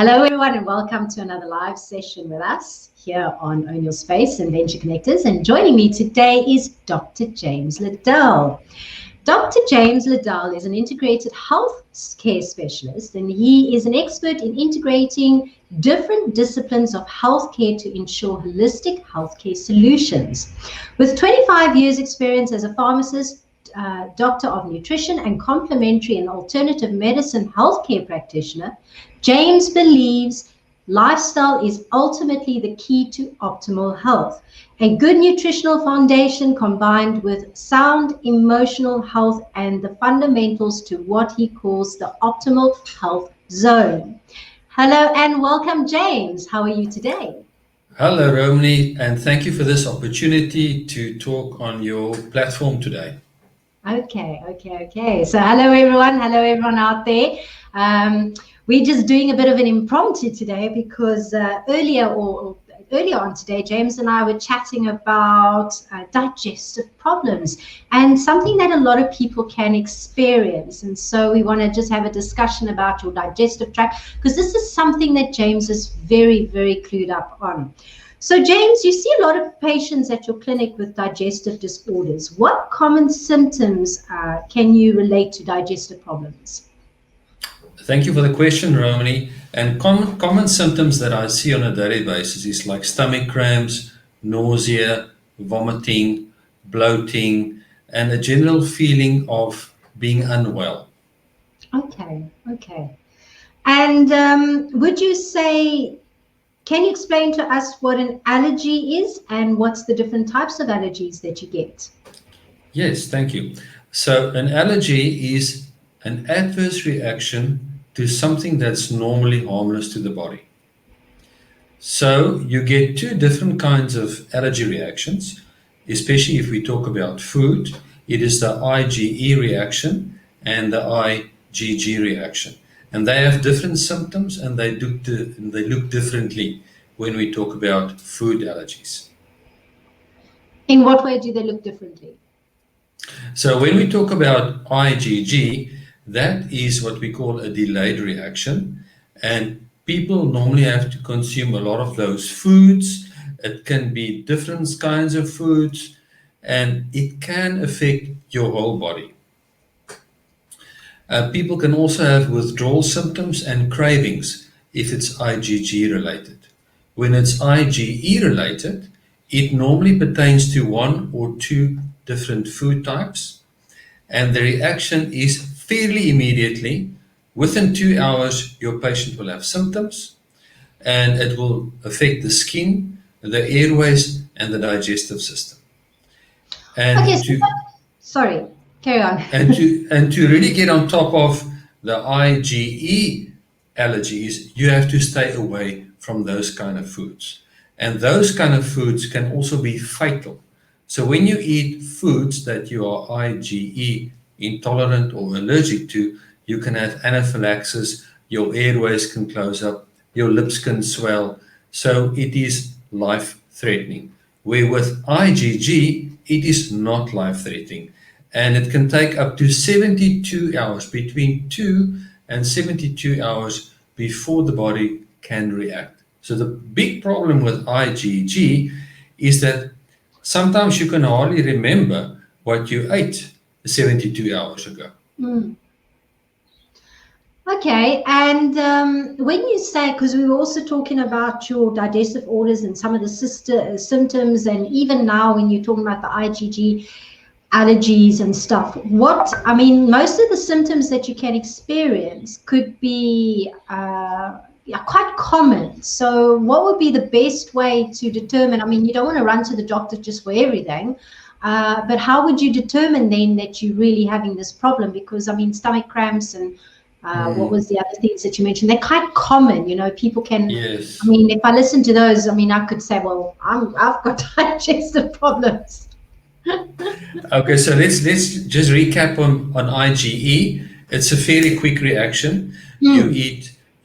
Hello, everyone, and welcome to another live session with us here on Own Your Space and Venture Connectors. And joining me today is Dr. James Liddell. Dr. James Liddell is an integrated health care specialist, and he is an expert in integrating different disciplines of healthcare to ensure holistic healthcare solutions. With 25 years experience as a pharmacist, doctor of nutrition and complementary and alternative medicine healthcare practitioner, James believes lifestyle is ultimately the key to optimal health. A good nutritional foundation combined with sound emotional health and the fundamentals to what he calls the optimal health zone. Hello and welcome, James. How are you today? Hello, Romany, and thank you for this opportunity to talk on your platform today. Okay. So hello everyone out there. We're just doing a bit of an impromptu today because earlier on today, James and I were chatting about digestive problems and something that a lot of people can experience. And so we want to just have a discussion about your digestive tract because this is something that James is very, very clued up on. So, James, you see a lot of patients at your clinic with digestive disorders. What common symptoms can you relate to digestive problems? Thank you for the question, Romany. And common symptoms that I see on a daily basis is like stomach cramps, nausea, vomiting, bloating, and a general feeling of being unwell. Okay. And would you say, can you explain to us what an allergy is and what's the different types of allergies that you get? Yes, thank you. So an allergy is an adverse reaction to something that's normally harmless to the body. So you get two different kinds of allergy reactions, especially if we talk about food. It is the IgE reaction and the IgG reaction. And they have different symptoms and they look differently when we talk about food allergies. In what way do they look differently? So when we talk about IgG, that is what we call a delayed reaction, and people normally have to consume a lot of those foods. It can be different kinds of foods, and it can affect your whole body. People can also have withdrawal symptoms and cravings if it's IgG related. When it's IgE related, it normally pertains to one or two different food types, and the reaction is fairly immediately. Within 2 hours, your patient will have symptoms, and it will affect the skin, the airways, and the digestive system. Sorry, carry on. and to really get on top of the IgE allergies, you have to stay away from those kind of foods. And those kind of foods can also be fatal. So when you eat foods that you are IgE intolerant or allergic to, you can have anaphylaxis, your airways can close up, your lips can swell. So it is life-threatening. Where with IgG, it is not life-threatening. And it can take up to 72 hours, between 2 and 72 hours before the body can react. So the big problem with IgG is that sometimes you can hardly remember what you ate 72 hours ago. Okay, and when you say, because we were also talking about your digestive orders and some of the symptoms, and even now when you're talking about the IgG allergies and stuff, most of the symptoms that you can experience could be quite common. So what would be the best way to determine, you don't want to run to the doctor just for everything, but how would you determine then that you're really having this problem? Because stomach cramps and what was the other things that you mentioned? They're quite common, people can, yes. If I listen to those, I could say, well, I've got digestive problems. Okay, so let's just recap on IgE. It's a fairly quick reaction. You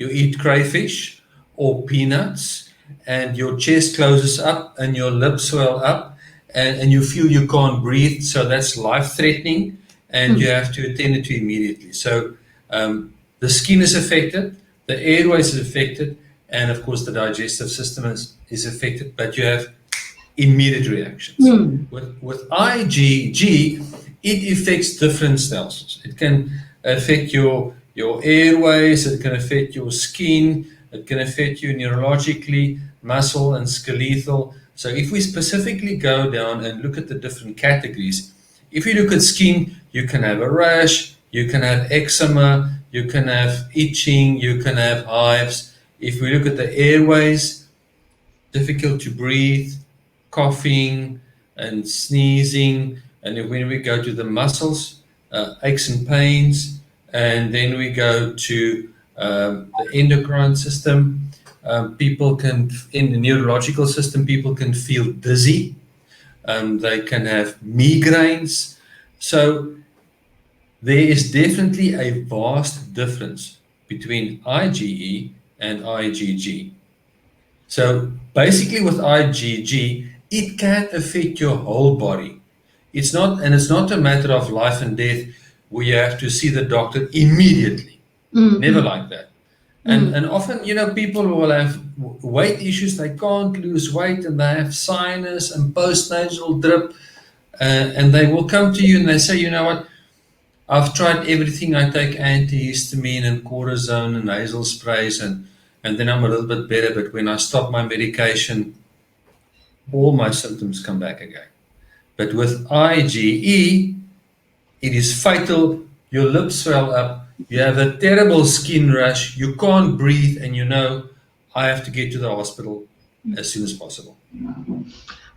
eat crayfish or peanuts, and your chest closes up and your lips swell up, and you feel you can't breathe. So that's life-threatening, and you have to attend it to immediately. So the skin is affected, the airways is affected, and of course the digestive system is affected, but you have immediate reactions. With IgG, it affects different cells. It can affect your airways, it can affect your skin, it can affect you neurologically, muscle and skeletal. So if we specifically go down and look at the different categories, if you look at skin, you can have a rash, you can have eczema, you can have itching, you can have hives. If we look at the airways, difficult to breathe, coughing and sneezing. And when we go to the muscles, aches and pains. And then we go to the endocrine system. People can, in the neurological system, people can feel dizzy. They can have migraines. So there is definitely a vast difference between IgE and IgG. So basically with IgG, it can affect your whole body. It's not a matter of life and death where you have to see the doctor immediately. Never like that. And often, people will have weight issues. They can't lose weight and they have sinus and postnasal drip. And they will come to you and they say, you know what, I've tried everything. I take antihistamine and cortisone and nasal sprays and then I'm a little bit better. But when I stop my medication, all my symptoms come back again. But with IgE, it is fatal. Your lips swell up. You have a terrible skin rash. You can't breathe. And I have to get to the hospital as soon as possible.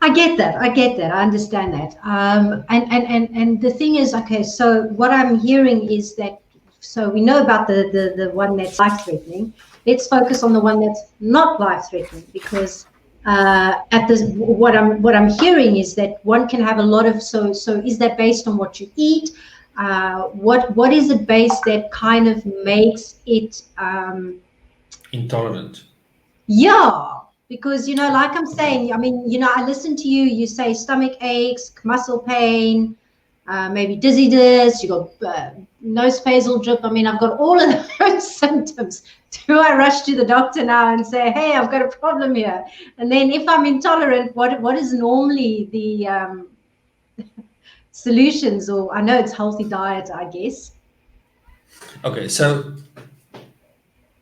I get that. I understand that. And the thing is, okay, so what I'm hearing is that, so we know about the one that's life-threatening. Let's focus on the one that's not life-threatening, because what I'm hearing is that one can have a lot of, so is that based on what you eat? What is it based that kind of makes it intolerant? Yeah. Because, like I'm saying, I mean, I listen to you, you say stomach aches, muscle pain, maybe dizziness, you got nose nasal drip. I mean, I've got all of those symptoms. Do I rush to the doctor now and say, hey, I've got a problem here? And then if I'm intolerant, what is normally the solutions? Or I know it's healthy diet, I guess. Okay, so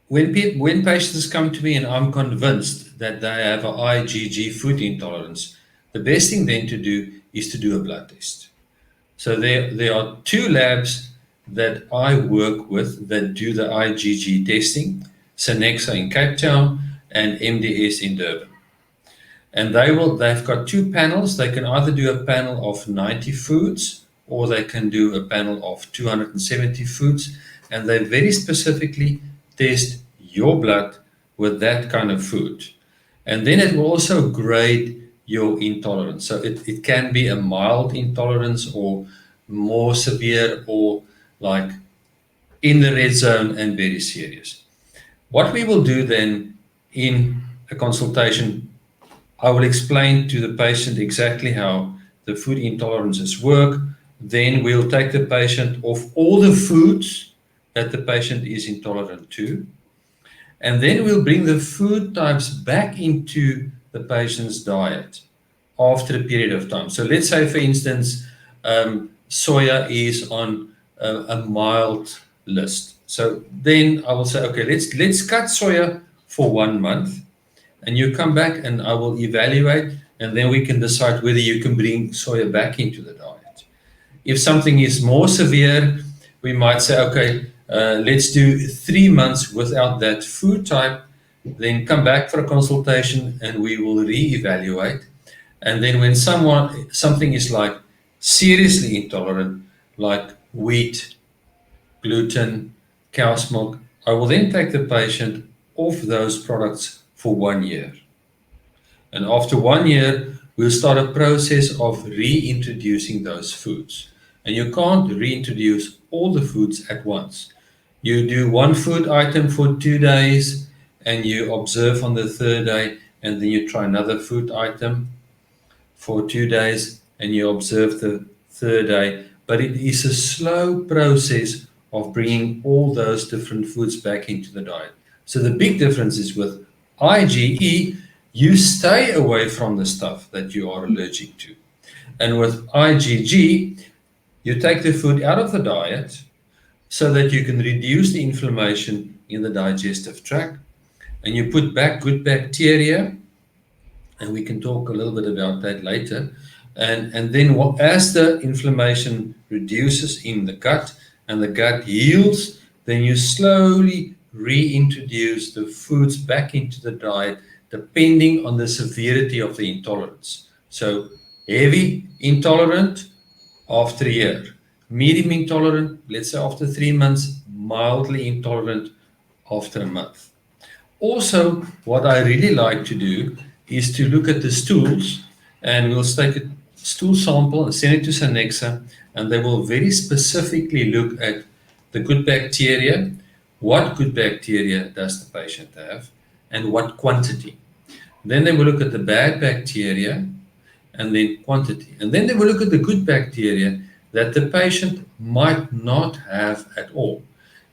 when patients come to me and I'm convinced that they have an IgG food intolerance, the best thing then to do is to do a blood test. So there are two labs that I work with that do the IgG testing, Synexa in Cape Town and MDS in Durban. And they've got two panels. They can either do a panel of 90 foods or they can do a panel of 270 foods, and they very specifically test your blood with that kind of food. And then it will also grade your intolerance. So it can be a mild intolerance or more severe or like in the red zone and very serious. What we will do then in a consultation, I will explain to the patient exactly how the food intolerances work. Then we'll take the patient off all the foods that the patient is intolerant to. And then we'll bring the food types back into the patient's diet after a period of time. So let's say, for instance, soya is on a mild list. So then I will say, okay, let's cut soya for 1 month. And you come back and I will evaluate, and then we can decide whether you can bring soya back into the diet. If something is more severe, we might say, okay, let's do 3 months without that food type, then come back for a consultation and we will reevaluate. And then when something is like seriously intolerant, like wheat, gluten, cow's milk, I will then take the patient off those products for 1 year. And after 1 year, we'll start a process of reintroducing those foods. And you can't reintroduce all the foods at once. You do one food item for 2 days and you observe on the 3rd day, and then you try another food item for 2 days and you observe the 3rd day. But it is a slow process of bringing all those different foods back into the diet. So the big difference is with IgE, you stay away from the stuff that you are allergic to. And with IgG, you take the food out of the diet so that you can reduce the inflammation in the digestive tract, and you put back good bacteria, and we can talk a little bit about that later. And then as the inflammation reduces in the gut and the gut heals, then you slowly reintroduce the foods back into the diet depending on the severity of the intolerance. So heavy intolerant after a year, medium intolerant, let's say after 3 months, mildly intolerant after a month. Also, what I really like to do is to look at the stools, and we'll take a stool sample and send it to Sanexa, and they will very specifically look at the good bacteria, what good bacteria does the patient have, and what quantity. Then they will look at the bad bacteria, and then quantity. And then they will look at the good bacteria that the patient might not have at all.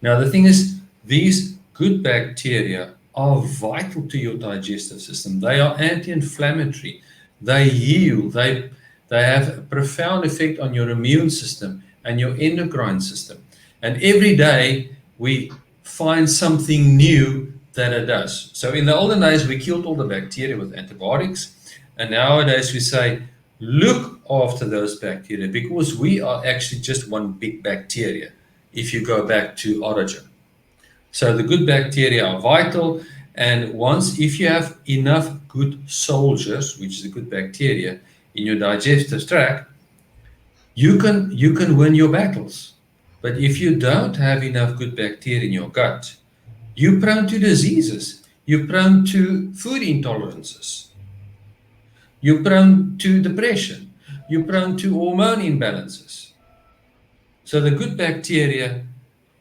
Now, the thing is, these good bacteria are vital to your digestive system. They are anti-inflammatory. They heal. They have a profound effect on your immune system and your endocrine system. And every day we find something new that it does. So in the olden days, we killed all the bacteria with antibiotics. And nowadays we say, look after those bacteria, because we are actually just one big bacteria if you go back to origin. So the good bacteria are vital, and if you have enough good soldiers, which is the good bacteria, in your digestive tract, you can win your battles. But if you don't have enough good bacteria in your gut, you're prone to diseases, you're prone to food intolerances, you're prone to depression, you're prone to hormone imbalances. So the good bacteria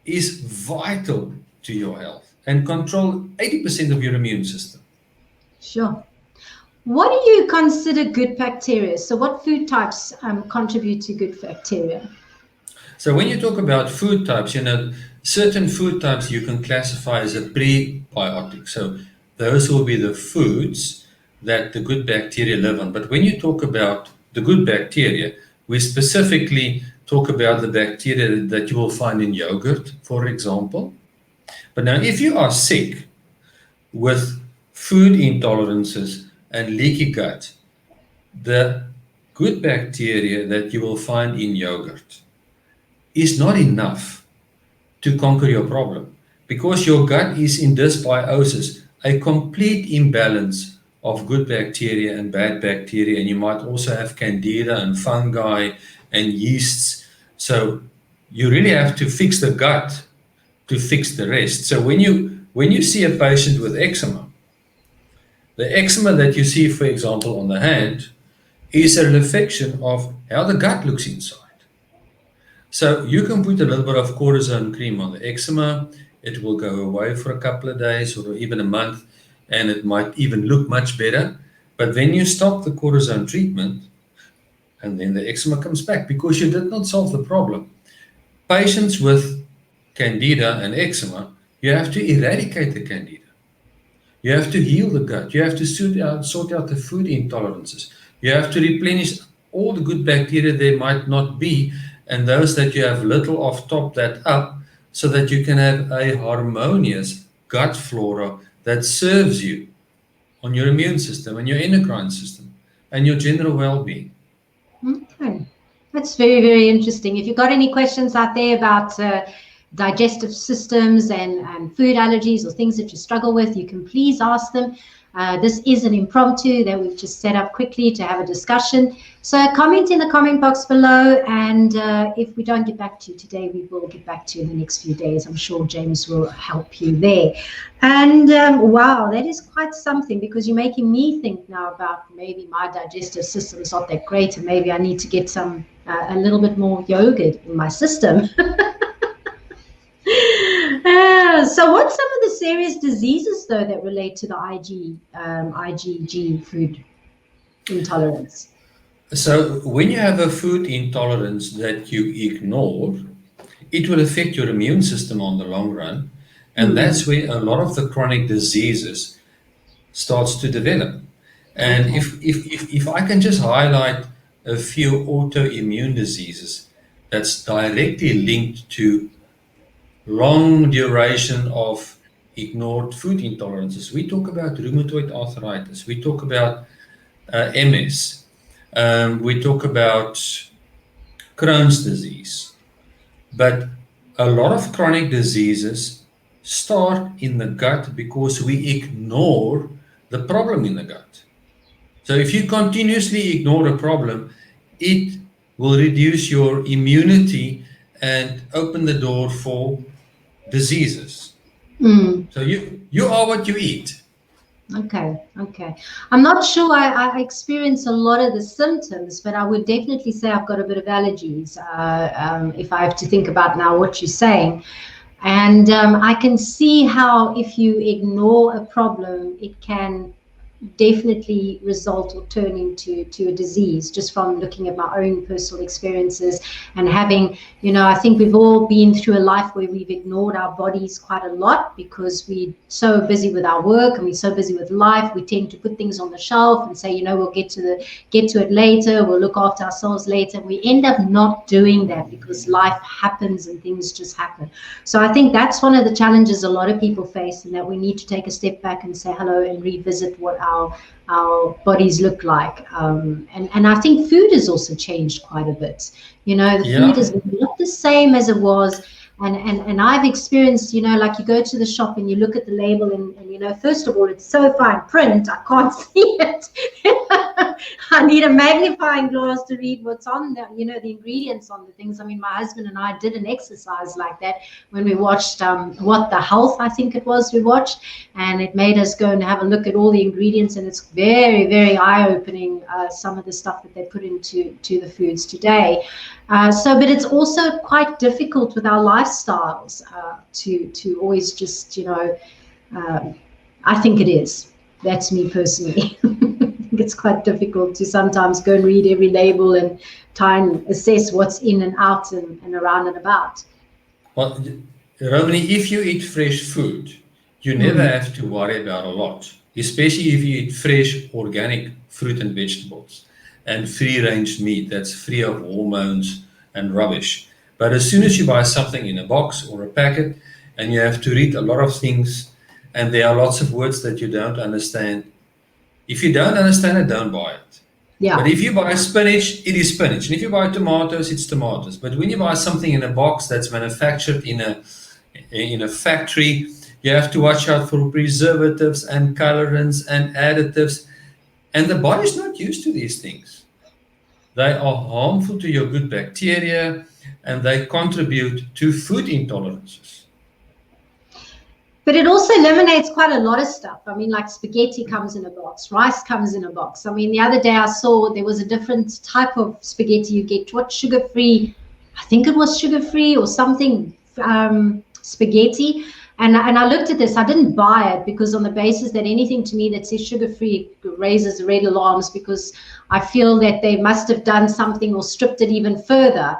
is vital to your health and control 80% of your immune system. Sure. What do you consider good bacteria? So what food types contribute to good bacteria? So when you talk about food types, certain food types you can classify as a prebiotic. So those will be the foods that the good bacteria live on. But when you talk about the good bacteria, we specifically talk about the bacteria that you will find in yogurt, for example. But now, if you are sick with food intolerances and leaky gut, the good bacteria that you will find in yogurt is not enough to conquer your problem, because your gut is in dysbiosis, a complete imbalance of good bacteria and bad bacteria, and you might also have candida and fungi and yeasts. So you really have to fix the gut to fix the rest. So when you see a patient with eczema, the eczema that you see, for example, on the hand, is a reflection of how the gut looks inside. So you can put a little bit of cortisone cream on the eczema. It will go away for a couple of days or even a month, and it might even look much better. But then you stop the cortisone treatment, and then the eczema comes back because you did not solve the problem. Patients with candida and eczema, you have to eradicate the candida. You have to heal the gut. You have to sort out the food intolerances. You have to replenish all the good bacteria there might not be, and those that you have little of, top that up, so that you can have a harmonious gut flora that serves you on your immune system and your endocrine system and your general well-being. Okay, that's very, very interesting. If you've got any questions out there about digestive systems and food allergies or things that you struggle with, you can please ask them. This is an impromptu that we've just set up quickly to have a discussion. So comment in the comment box below, and if we don't get back to you today, we will get back to you in the next few days. I'm sure James will help you there. And wow, that is quite something, because you're making me think now about maybe my digestive system is not that great, and maybe I need to get some a little bit more yogurt in my system. So what's some of the serious diseases, though, that relate to the IgG food intolerance? So when you have a food intolerance that you ignore, it will affect your immune system on the long run. And that's where a lot of the chronic diseases starts to develop. And Okay. if I can just highlight a few autoimmune diseases that's directly linked to long duration of ignored food intolerances. We talk about rheumatoid arthritis. We talk about MS. We talk about Crohn's disease. But a lot of chronic diseases start in the gut because we ignore the problem in the gut. So if you continuously ignore a problem, it will reduce your immunity and open the door for diseases. Mm. So you are what you eat. Okay, okay. I'm not sure I experience a lot of the symptoms, but I would definitely say I've got a bit of allergies, if I have to think about now what you're saying. And I can see how if you ignore a problem, it can definitely result or turn into a disease, just from looking at my own personal experiences and having, I think we've all been through a life where we've ignored our bodies quite a lot because we're so busy with our work and we're so busy with life. We tend to put things on the shelf and say, we'll get to it later, we'll look after ourselves later, and we end up not doing that because life happens and things just happen. So I think that's one of the challenges a lot of people face, and that we need to take a step back and say hello and revisit what our bodies look like. And I think food has also changed quite a bit. The food Yeah. is not the same as it was. And I've experienced, like you go to the shop and you look at the label and first of all, it's so fine print, I can't see it. I need a magnifying glass to read what's on the, the ingredients on the things. I mean, my husband and I did an exercise like that when we watched What the Health, I think it was, we watched, and it made us go and have a look at all the ingredients, and it's very, very eye-opening, some of the stuff that they put into the foods today. But it's also quite difficult with our lifestyles to always just, I think it is. That's me personally. I think it's quite difficult to sometimes go and read every label and try and assess what's in and out and around and about. Well, Romany, if you eat fresh food, you never Mm. have to worry about a lot, especially if you eat fresh, organic fruit and vegetables and free-range meat that's free of hormones and rubbish. But as soon as you buy something in a box or a packet and you have to read a lot of things and there are lots of words that you don't understand, if you don't understand it, don't buy it. But Yeah. if you buy spinach, it is spinach. And if you buy tomatoes, it's tomatoes. But when you buy something in a box that's manufactured in a factory, you have to watch out for preservatives and colorants and additives. And the body's not used to these things. They are harmful to your good bacteria and they contribute to food intolerances. But it also eliminates quite a lot of stuff. I mean, like spaghetti comes in a box, rice comes in a box. I mean, the other day I saw there was a different type of spaghetti you get. What, sugar-free? I think it was sugar-free or something, spaghetti. And I looked at this. I didn't buy it because on the basis that anything to me that says sugar-free raises red alarms, because I feel that they must have done something or stripped it even further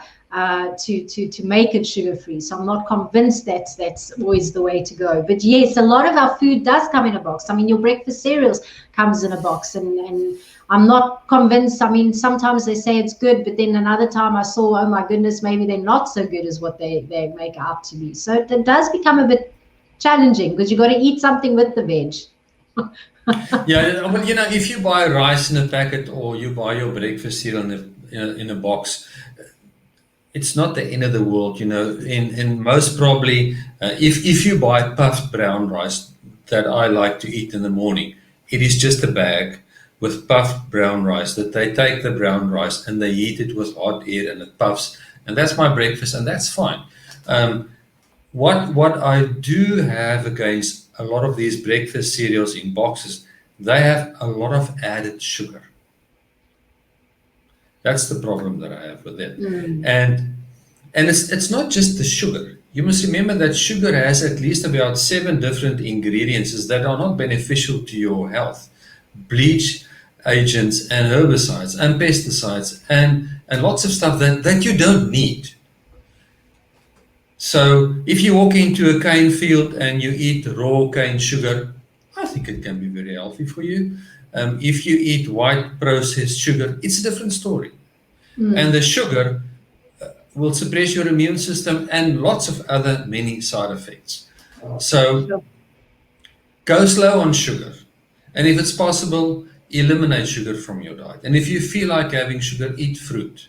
to make it sugar-free. So I'm not convinced that's always the way to go. But yes, a lot of our food does come in a box. I mean, your breakfast cereals comes in a box, and I'm not convinced. I mean, sometimes they say it's good, but then another time I saw, oh my goodness, maybe they're not so good as what they make out to be. So it does become a bit challenging because you got to eat something with the veg. Yeah, well, if you buy rice in a packet or you buy your breakfast cereal in a box, it's not the end of the world, In most probably, if you buy puffed brown rice that I like to eat in the morning, it is just a bag with puffed brown rice that they take the brown rice and they heat it with hot air and it puffs, and that's my breakfast, and that's fine. What I do have against a lot of these breakfast cereals in boxes, they have a lot of added sugar. That's the problem that I have with it. Mm. And it's not just the sugar. You must remember that sugar has at least about 7 different ingredients that are not beneficial to your health. Bleach agents and herbicides and pesticides and lots of stuff that you don't need. So if you walk into a cane field and you eat raw cane sugar, I think it can be very healthy for you. If you eat white processed sugar, it's a different story. And the sugar will suppress your immune system and lots of other many side effects. So Sure. go slow on sugar. And if it's possible, eliminate sugar from your diet. And if you feel like having sugar, eat fruit.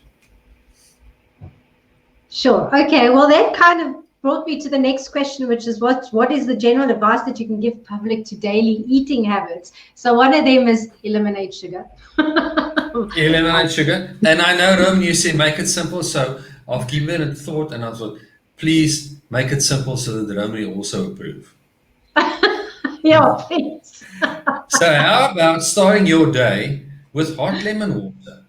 Sure. Okay. Well, that kind of brought me to the next question, which is what is the general advice that you can give public to daily eating habits? So one of them is eliminate sugar. Eliminate sugar. And I know, Roman, you say make it simple. So I've given it thought and I thought, please make it simple so that Romany also approve. Yeah, please. So how about starting your day with hot lemon water?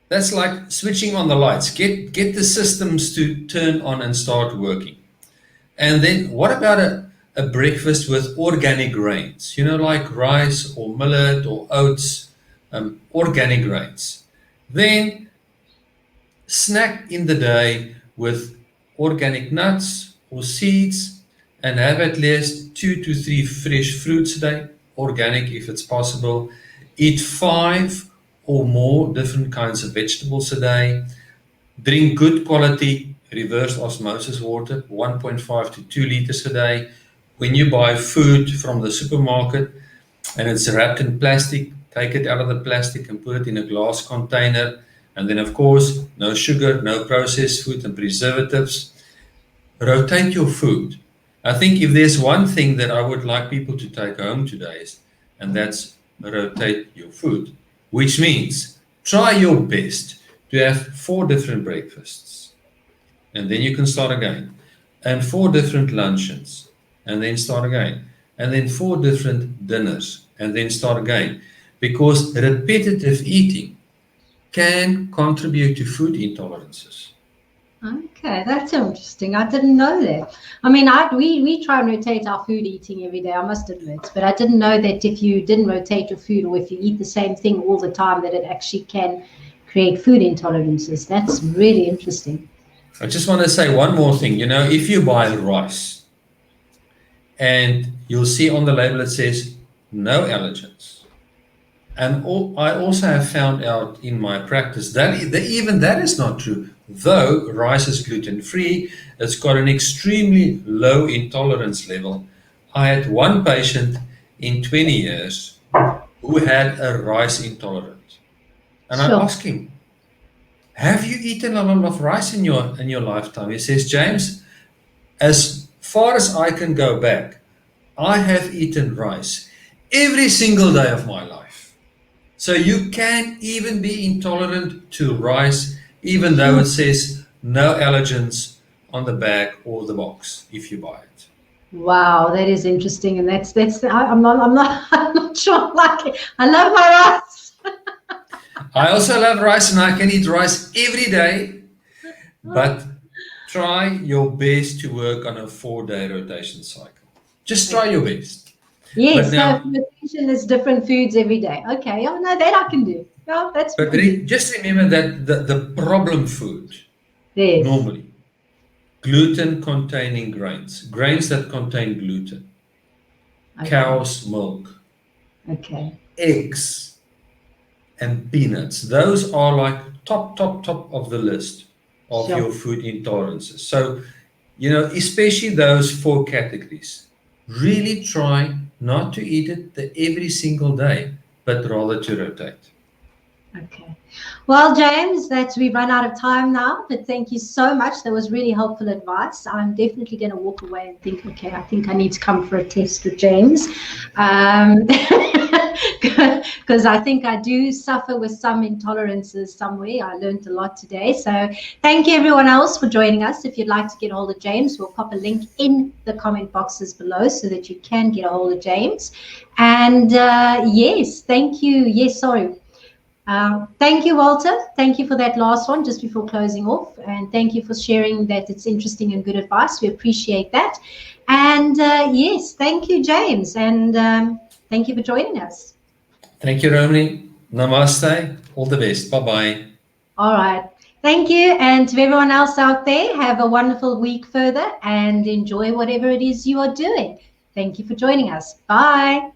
That's like switching on the lights. Get the systems to turn on and start working. And then what about a breakfast with organic grains? You know, like rice or millet or oats, organic grains. Then snack in the day with organic nuts or seeds and have at least 2 to 3 fresh fruits a day, organic if it's possible. Eat 5 or more different kinds of vegetables a day. Drink good quality reverse osmosis water, 1.5 to 2 liters a day. When you buy food from the supermarket and it's wrapped in plastic, take it out of the plastic and put it in a glass container. And then, of course, no sugar, no processed food and preservatives. Rotate your food. I think if there's one thing that I would like people to take home today, and that's rotate your food, which means try your best to have 4 different breakfasts, and then you can start again, and 4 different luncheons, and then start again, and then 4 different dinners, and then start again, because repetitive eating can contribute to food intolerances. Okay, that's interesting. I didn't know that. I mean, we try and rotate our food eating every day, I must admit, but I didn't know that if you didn't rotate your food or if you eat the same thing all the time, that it actually can create food intolerances. That's really interesting. I just want to say one more thing. You know, if you buy rice and you'll see on the label it says no allergens. And I also have found out in my practice that even that is not true. Though rice is gluten-free, it's got an extremely low intolerance level. I had one patient in 20 years who had a rice intolerance. And I asked him, have you eaten a lot of rice in your lifetime? He says, James, as far as I can go back, I have eaten rice every single day of my life. So you can even be intolerant to rice, even though it says no allergens on the bag or the box if you buy it. Wow, that is interesting, and I'm not sure. Like, I love my rice. I also love rice, and I can eat rice every day, but try your best to work on a 4-day rotation cycle. Just try your best. Yes, so rotation is different foods every day. Okay, oh no, that I can do. Oh, that's. But just remember that the problem food, normally, gluten-containing grains that contain gluten, cow's milk, eggs, and peanuts. Those are like top of the list of your food intolerances. So, you know, especially those 4 categories, really try not to eat it every single day, but rather to rotate. Okay. Well, James, we've run out of time now, but thank you so much. That was really helpful advice. I'm definitely going to walk away and think, okay, I think I need to come for a test with James. Because I think I do suffer with some intolerances somewhere. I learned a lot today. So thank you everyone else for joining us. If you'd like to get a hold of James, we'll pop a link in the comment boxes below so that you can get a hold of James. And yes, thank you. Yes, sorry. Thank you, Walter. Thank you for that last one just before closing off. And thank you for sharing that. It's interesting and good advice. We appreciate that. And yes, thank you, James. And thank you for joining us. Thank you, Romany. Namaste. All the best. Bye-bye. All right. Thank you. And to everyone else out there, have a wonderful week further and enjoy whatever it is you are doing. Thank you for joining us. Bye.